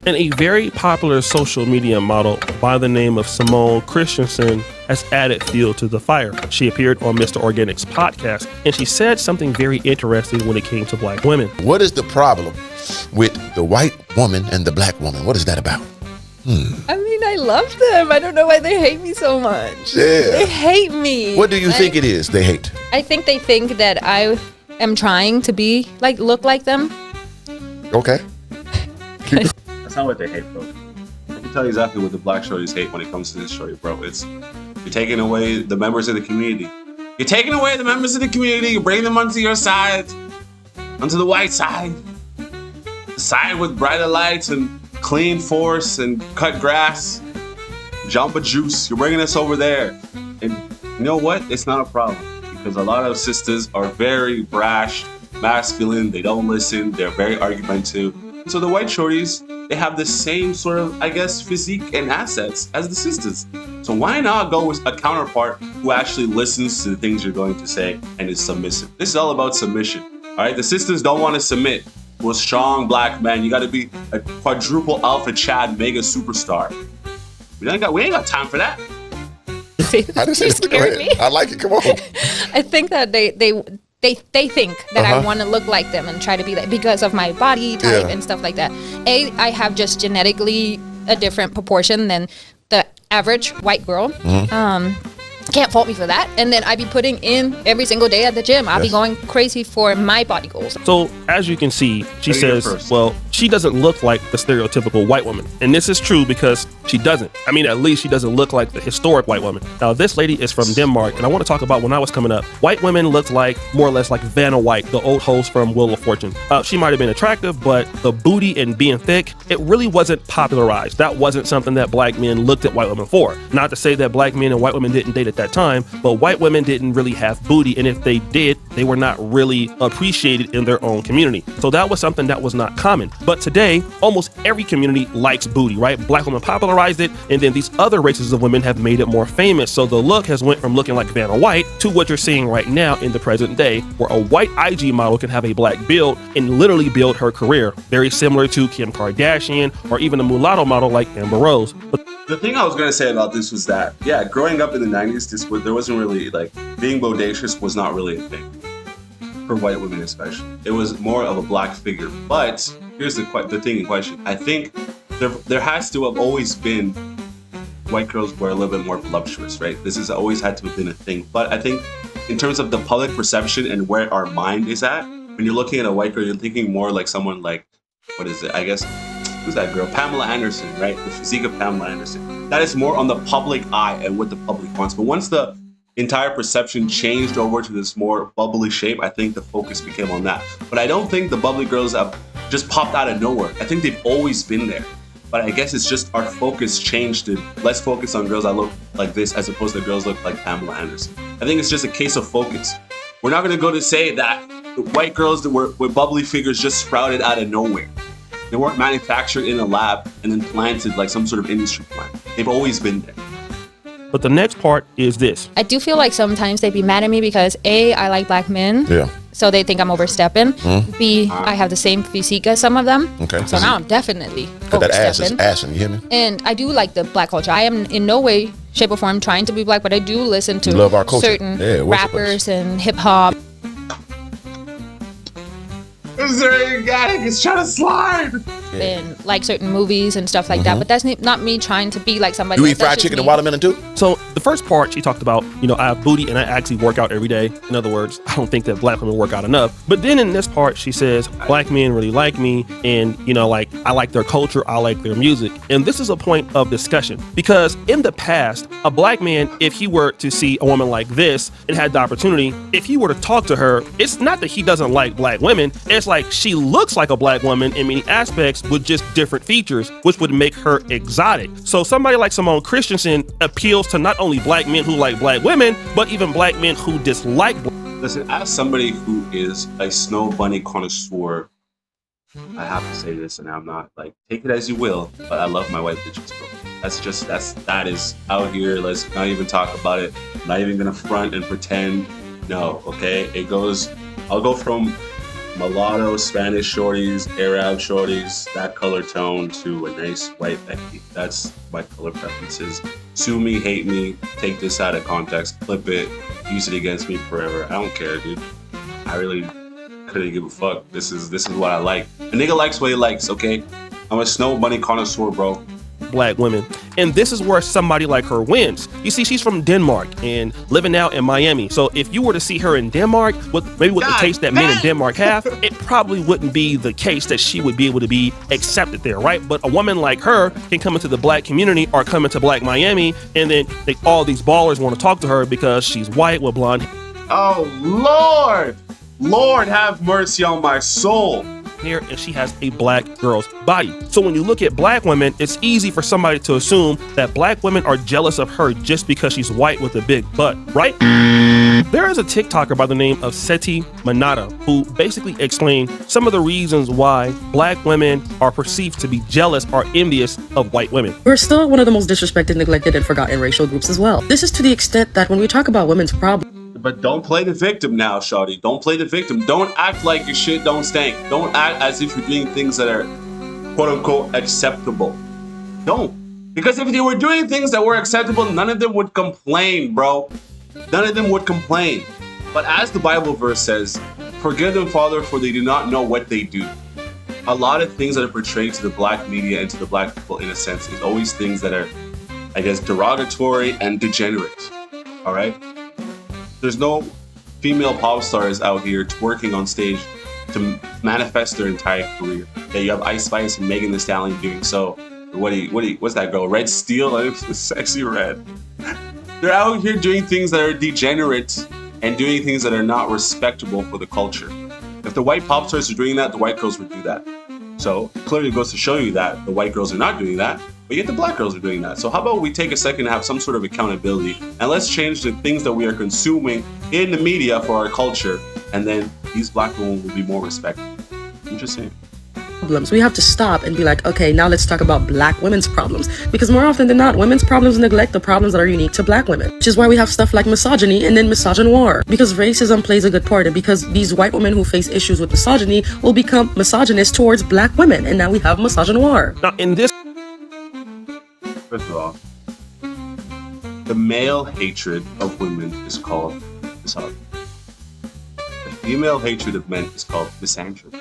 And a very popular social media model by the name of Simone Christensen has added fuel to the fire. She appeared on Mr. Organic's podcast, and she said something very interesting when it came to black women. What is the problem with the white woman and the black woman? What is that about? I mean, I love them. I don't know why they hate me so much. Yeah. They hate me. What do you think it is they hate? I think they think that I am trying to be look like them. Okay. That's not what they hate, bro. I can tell you exactly what the black shorties hate when it comes to this shorty, bro. It's you're taking away the members of the community. You're taking away the members of the community. You bring them onto your side, onto the white side, the side with brighter lights and clean force and cut grass, jumpa juice. You're bringing us over there, and you know what? It's not a problem because a lot of sisters are very brash, masculine. They don't listen. They're very argumentative. So the white shorties, they have the same sort of, I guess, physique and assets as the sisters. So why not go with a counterpart who actually listens to the things you're going to say and is submissive? This is all about submission, all right? The sisters don't want to submit to a strong black man. You got to be a quadruple alpha Chad mega superstar. We ain't got time for that. I just said, go ahead. I like it. Come on. I think that they think that I want to look like them and try to be like because of my body type and stuff like that. I have just genetically a different proportion than the average white girl. Can't fault me for that. And then I be putting in every single day at the gym. I'll be going crazy for my body goals. So as you can see, she says, well, she doesn't look like the stereotypical white woman. And this is true because she doesn't. I mean, at least she doesn't look like the historic white woman. Now, this lady is from Denmark, and I want to talk about when I was coming up. White women looked like more or less like Vanna White, the old host from Wheel of Fortune. She might have been attractive, but the booty and being thick, it really wasn't popularized. That wasn't something that black men looked at white women for. Not to say that black men and white women didn't date at that time, but white women didn't really have booty, and if they did, they were not really appreciated in their own community. So that was something that was not common. But today, almost every community likes booty, right? Black women popularized it, and then these other races of women have made it more famous. So the look has went from looking like Vanna White to what you're seeing right now in the present day, where a white IG model can have a black build and literally build her career, very similar to Kim Kardashian or even a mulatto model like Amber Rose. But the thing I was going to say about this was that, yeah, growing up in the 90s, there wasn't really, like, being bodacious was not really a thing. For white women especially. It was more of a black figure. But here's the thing in question. I think there has to have always been white girls were a little bit more voluptuous, right? This has always had to have been a thing. But I think in terms of the public perception and where our mind is at, when you're looking at a white girl, you're thinking more like someone like, what is it? I guess, who's that girl? Pamela Anderson, right? The physique of Pamela Anderson. That is more on the public eye and what the public wants. But once the entire perception changed over to this more bubbly shape, I think the focus became on that. But I don't think the bubbly girls have just popped out of nowhere. I think they've always been there. But I guess it's just our focus changed to let's focus on girls that look like this as opposed to girls look like Pamela Anderson. I think it's just a case of focus. We're not going to go to say that the white girls that were bubbly figures just sprouted out of nowhere. They weren't manufactured in a lab and then planted like some sort of industry plant. They've always been there. But the next part is this. I do feel like sometimes they be mad at me because A, I like black men. Yeah. So they think I'm overstepping. B, I have the same physique as some of them. Okay. So now I'm definitely Cause that ass is overstepping. assing, you hear me? And I do like the black culture. I am in no way, shape, or form trying to be black, but I do listen to love our culture. certain rappers and hip hop. It's trying to slide. And like certain movies and stuff like that. But that's not me trying to be like somebody. You eat fried chicken and watermelon too? So the first part, she talked about, I have booty and I actually work out every day. In other words, I don't think that black women work out enough. But then in this part, she says, black men really like me. And, I like their culture. I like their music. And this is a point of discussion because in the past, a black man, if he were to see a woman like this and had the opportunity, if he were to talk to her, it's not that he doesn't like black women. It's like she looks like a black woman in many aspects with just different features, which would make her exotic. So somebody like Simone Christensen appeals to not only black men who like black women, but even black men who dislike Listen, as somebody who is a snow bunny connoisseur, I have to say this, and I'm not take it as you will, but I love my white bitches, bro. That is out here. Let's not even talk about it. I'm not even gonna front and pretend. No, okay? I'll go from mulatto, Spanish shorties, Arab shorties, that color tone to a nice white Becky. That's my color preferences. Sue me, hate me, take this out of context, clip it, use it against me forever. I don't care, dude. I really couldn't give a fuck. This is what I like. A nigga likes what he likes, okay? I'm a snow bunny connoisseur, bro. Black women. And this is where somebody like her wins. You see, she's from Denmark and living out in Miami. So if you were to see her in Denmark, with the taste that men in Denmark have, it probably wouldn't be the case that she would be able to be accepted there, right? But a woman like her can come into the black community or come into Black Miami, and then all these ballers want to talk to her because she's white with blonde hair. Oh, Lord! Lord, have mercy on my soul. Hair, and she has a black girl's body. So when you look at black women, it's easy for somebody to assume that black women are jealous of her just because she's white with a big butt, right? There is a TikToker by the name of Seti Manata who basically explained some of the reasons why black women are perceived to be jealous or envious of white women. We're still one of the most disrespected, neglected, and forgotten racial groups as well. This is to the extent that when we talk about women's problems, but don't play the victim now, shawty. Don't play the victim. Don't act like your shit don't stink. Don't act as if you're doing things that are quote-unquote acceptable. Don't. Because if you were doing things that were acceptable, none of them would complain, bro. None of them would complain. But as the Bible verse says, forgive them, Father, for they do not know what they do. A lot of things that are portrayed to the black media and to the black people, in a sense, is always things that are, I guess, derogatory and degenerate. All right? There's no female pop stars out here twerking on stage to manifest their entire career. Yeah, you have Ice Spice and Megan Thee Stallion doing so. What's that girl? Red Steel? Sexy Red. They're out here doing things that are degenerate and doing things that are not respectable for the culture. If the white pop stars are doing that, the white girls would do that. So clearly it goes to show you that the white girls are not doing that, but yet the black girls are doing that. So how about we take a second to have some sort of accountability and let's change the things that we are consuming in the media for our culture, and then these black women will be more respected. I'm just saying. we have to stop and be like, okay, now let's talk about black women's problems. Because more often than not, women's problems neglect the problems that are unique to black women. Which is why we have stuff like misogyny and then misogynoir. Because racism plays a good part, and because these white women who face issues with misogyny will become misogynist towards black women. And now we have misogynoir. Now, in this... First of all, the male hatred of women is called misogyny. The female hatred of men is called misandry.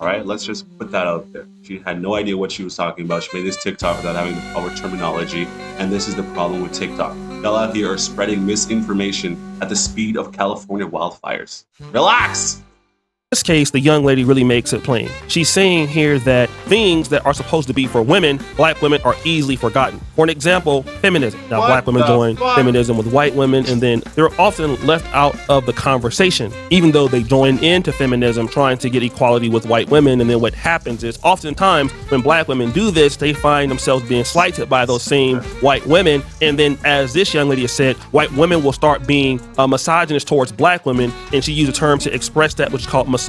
All right, let's just put that out there. She had no idea what she was talking about. She made this TikTok without having the proper terminology, and this is the problem with TikTok. Y'all out here are spreading misinformation at the speed of California wildfires. Relax! In this case, the young lady really makes it plain. She's saying here that things that are supposed to be for women, black women, are easily forgotten. For an example, feminism. Now, black women join feminism with white women, and then they're often left out of the conversation, even though they join into feminism trying to get equality with white women. And then what happens is oftentimes when black women do this, they find themselves being slighted by those same white women. And then, as this young lady has said, white women will start being misogynist towards black women, and she used a term to express that, which is called misogynoir.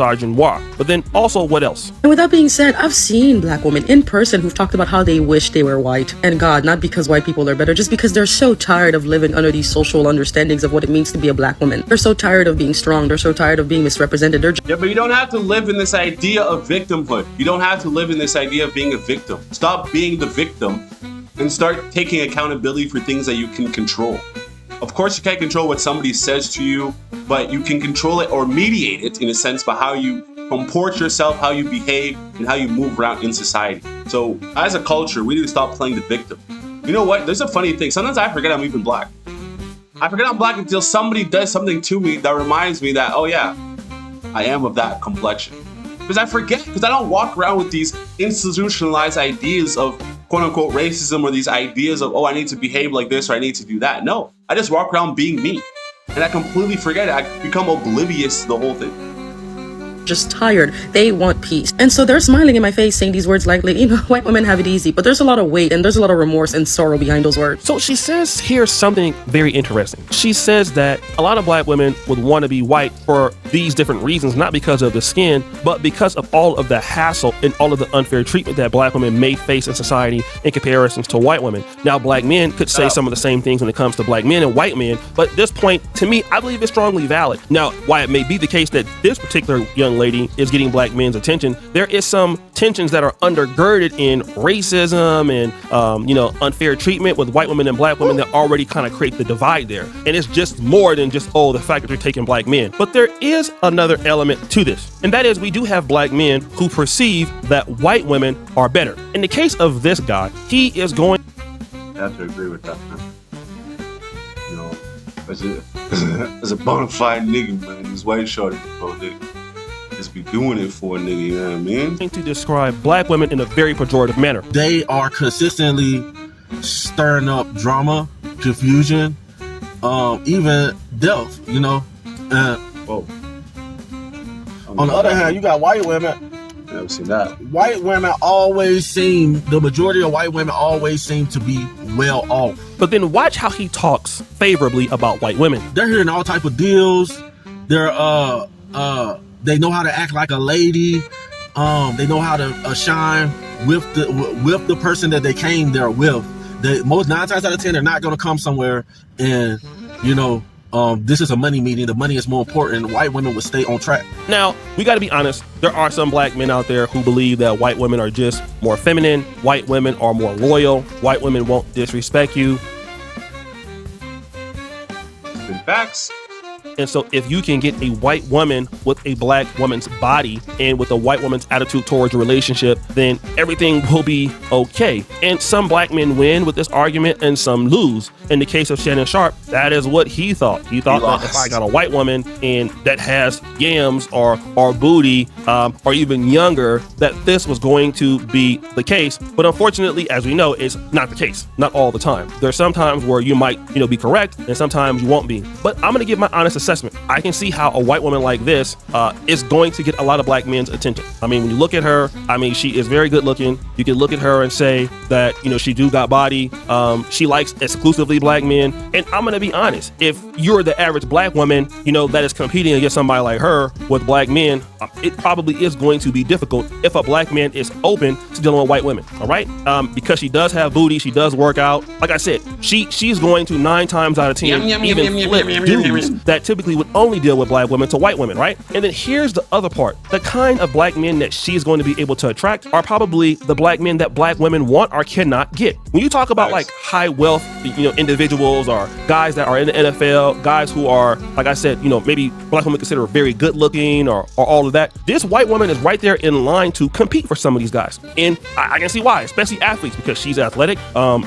But then also, what else? And with that being said, I've seen black women in person who've talked about how they wish they were white. And God, not because white people are better, just because they're so tired of living under these social understandings of what it means to be a black woman. They're so tired of being strong. They're so tired of being misrepresented. Yeah, but you don't have to live in this idea of victimhood. You don't have to live in this idea of being a victim. Stop being the victim and start taking accountability for things that you can control. Of course, you can't control what somebody says to you, but you can control it or mediate it in a sense by how you comport yourself, how you behave, and how you move around in society. So as a culture, we need to stop playing the victim. You know what? There's a funny thing. Sometimes I forget I'm even black. I forget I'm black until somebody does something to me that reminds me that, oh yeah, I am of that complexion. Because I forget, because I don't walk around with these institutionalized ideas of quote-unquote racism or these ideas of, oh, I need to behave like this or I need to do that. No, I just walk around being me. And I completely forget it. I become oblivious to the whole thing. Just tired. They want peace. And so they're smiling in my face saying these words like, you know, white women have it easy, but there's a lot of weight and there's a lot of remorse and sorrow behind those words. So she says here something very interesting. She says that a lot of black women would want to be white for these different reasons, not because of the skin, but because of all of the hassle and all of the unfair treatment that black women may face in society in comparisons to white women. Now, black men could say some of the same things when it comes to black men and white men, but this point, to me, I believe is strongly valid. Now, why it may be the case that this particular young young lady is getting black men's attention, there is some tensions that are undergirded in racism and, unfair treatment with white women and black women that already kind of create the divide there. And it's just more than just, the fact that they're taking black men. But there is another element to this. And that is we do have black men who perceive that white women are better. In the case of this guy, he is going... I have to agree with that, man. As a bona fide nigga, man, these white shorties, bro, they just be doing it for a nigga, you know what I mean? To describe black women in a very pejorative manner. They are consistently stirring up drama, confusion, even death, On the other hand, you got white women. Never seen that. White women the majority of white women always seem to be well off. But then watch how he talks favorably about white women. They're hearing all type of deals. They know how to act like a lady. They know how to shine with the person that they came there with. Most 9 times out of 10, they're not going to come somewhere and this is a money meeting. The money is more important. White women would stay on track. Now, we got to be honest. There are some black men out there who believe that white women are just more feminine. White women are more loyal. White women won't disrespect you. Facts. And so if you can get a white woman with a black woman's body and with a white woman's attitude towards a relationship, then everything will be okay. And some black men win with this argument and some lose. In the case of Shannon Sharp, that is what he thought. He thought that if I got a white woman and that has yams or booty or even younger, that this was going to be the case. But unfortunately, as we know, it's not the case. Not all the time. There's some times where you might, be correct and sometimes you won't be. But I'm going to give my honest assessment. I can see how a white woman like this is going to get a lot of black men's attention. I mean, when you look at her, she is very good looking. You can look at her and say that, she do got body. She likes exclusively black men. And I'm going to be honest, if you're the average black woman, that is competing against somebody like her with black men, it probably is going to be difficult if a black man is open to dealing with white women. All right. Because she does have booty. She does work out. Like I said, she's going to 9 times out of 10 even flip dudes that typically would only deal with black women to white women, right? And then here's the other part. The kind of black men that she's going to be able to attract are probably the black men that black women want or cannot get. When you talk about like high wealth, individuals or guys that are in the NFL, guys who are, like I said, maybe black women consider very good looking or all of that, this white woman is right there in line to compete for some of these guys. And I can see why, especially athletes, because she's athletic,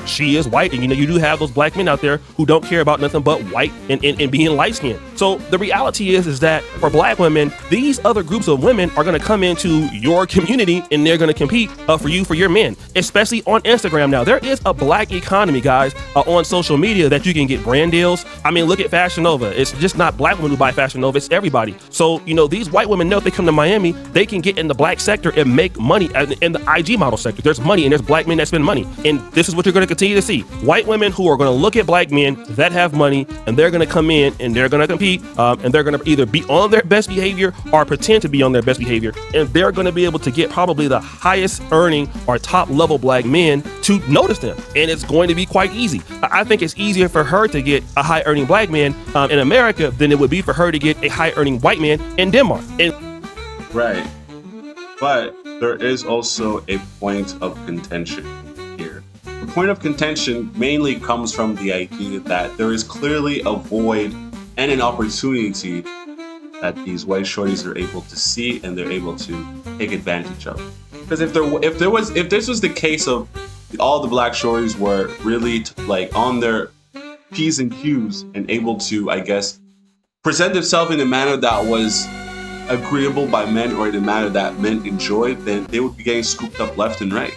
she is white, and you do have those black men out there who don't care about nothing but white and being light skinned. So the reality is that for black women, these other groups of women are going to come into your community and they're going to compete for your men, especially on Instagram. Now, there is a black economy, guys, on social media that you can get brand deals. I mean, look at Fashion Nova. It's just not black women who buy Fashion Nova, it's everybody. So, these white women know if they come to Miami, they can get in the black sector and make money in the IG model sector. There's money and there's black men that spend money. And this is what you're going to continue to see. White women who are going to look at black men that have money and they're going to come in and they're going to compete and they're going to either be on their best behavior or pretend to be on their best behavior. And they're going to be able to get probably the highest earning or top level black men to notice them. And it's going to be quite easy. I think it's easier for her to get a high earning black man in America than it would be for her to get a high earning white man in Denmark. Right. But there is also a point of contention here. The point of contention mainly comes from the idea that there is clearly a void and an opportunity that these white shorties are able to see and they're able to take advantage of. Because if this was the case of all the black shorties were really on their P's and Q's and able to, I guess, present themselves in a manner that was agreeable by men or in a manner that men enjoyed, then they would be getting scooped up left and right.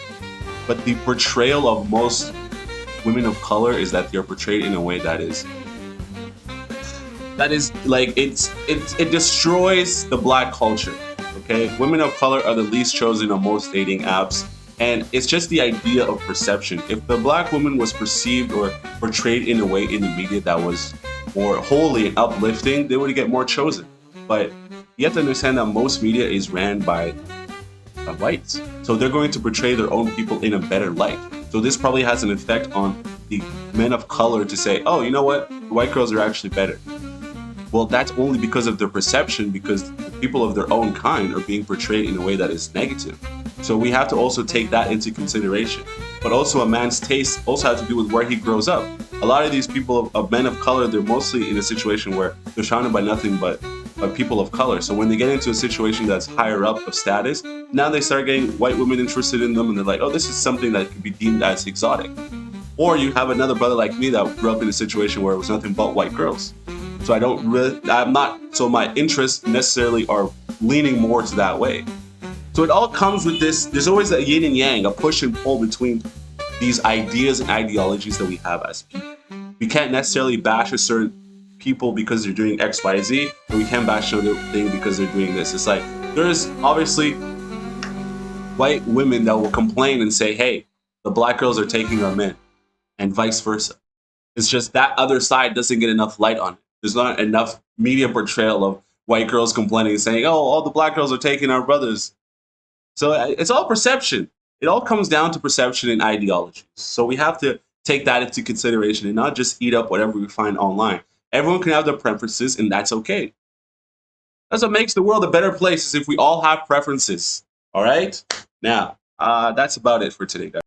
But the portrayal of most women of color is that they're portrayed in a way that is it destroys the black culture. Okay, women of color are the least chosen on most dating apps, and it's just the idea of perception. If the black woman was perceived or portrayed in a way in the media that was more holy and uplifting, they would get more chosen. But you have to understand that most media is ran by whites, so they're going to portray their own people in a better light. So this probably has an effect on the men of color to say, oh, you know what, the white girls are actually better. Well, that's only because of their perception, because people of their own kind are being portrayed in a way that is negative. So we have to also take that into consideration. But also a man's taste also has to do with where he grows up. A lot of these people, of men of color, they're mostly in a situation where they're surrounded by nothing but people of color. So when they get into a situation that's higher up of status, now they start getting white women interested in them, and they're like, oh, this is something that could be deemed as exotic. Or you have another brother like me that grew up in a situation where it was nothing but white girls. So my interests necessarily are leaning more to that way. So it all comes with this, there's always a yin and yang, a push and pull between these ideas and ideologies that we have as people. We can't necessarily bash a certain people because they're doing X, Y, Z, and we can't bash another thing because they're doing this. It's like, there's obviously white women that will complain and say, hey, the black girls are taking our men, and vice versa. It's just that other side doesn't get enough light on it. There's not enough media portrayal of white girls complaining and saying, oh, all the black girls are taking our brothers. So it's all perception. It all comes down to perception and ideologies. So we have to take that into consideration and not just eat up whatever we find online. Everyone can have their preferences, and that's okay. That's what makes the world a better place, is if we all have preferences. All right? Now, that's about it for today, guys.